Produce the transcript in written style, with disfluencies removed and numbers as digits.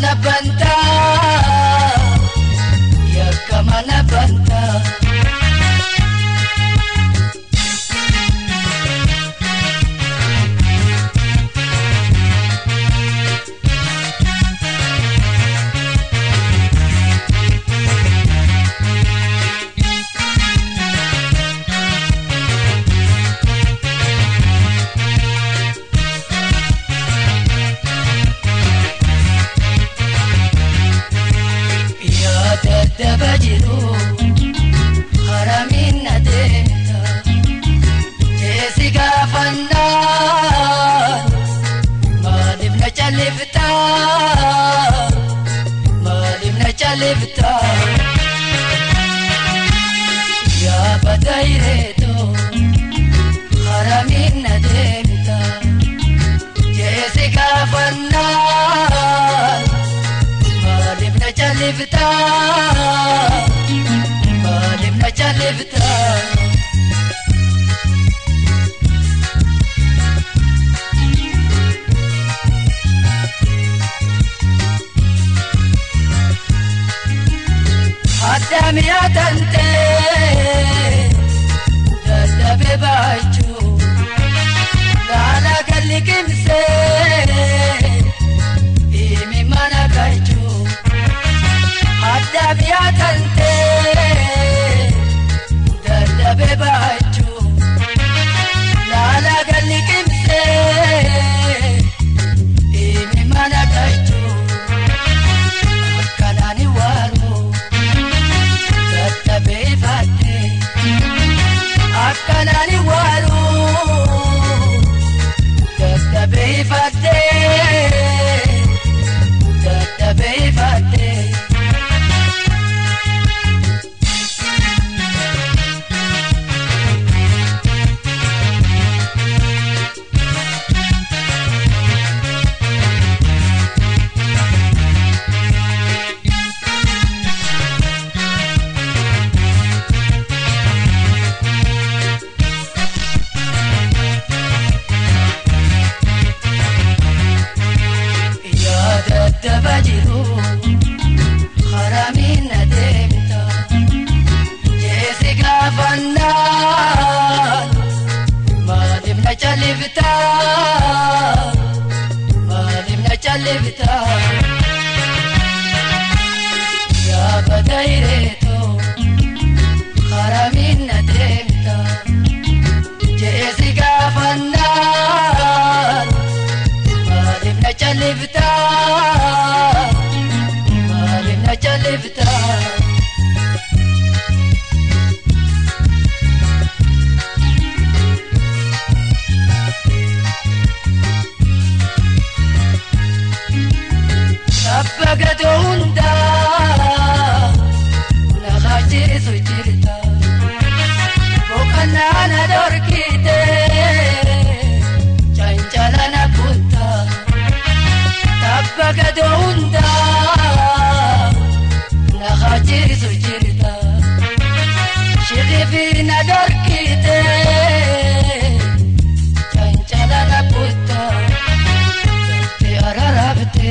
mana banta, yakka mana banta. Dabajiru haramin nademta Jessica fannan malib na chalifta ya badaireto haramin nademta Jessica fannan malib na chalifta Chalifta Adami atante Dada bebachu Lala kalikimse Imi mana kaichu Adami atante bebachu lala galikimse imi mana kaichu kanani waru tatabefate kanani waru tatabefate Dabajiru haramin nademta Jessica fannan malib na chalifta ya badaireto haramin nademta Jessica fannan malib na chalifta Chalifta Tabbagatu hunda Nakhachisu jirta Bukanana dorkite Chanchalana kutta Tabbagatu hunda Nakhachisu jirta Shirifina dorkite Chanchalana kutta Te ararabte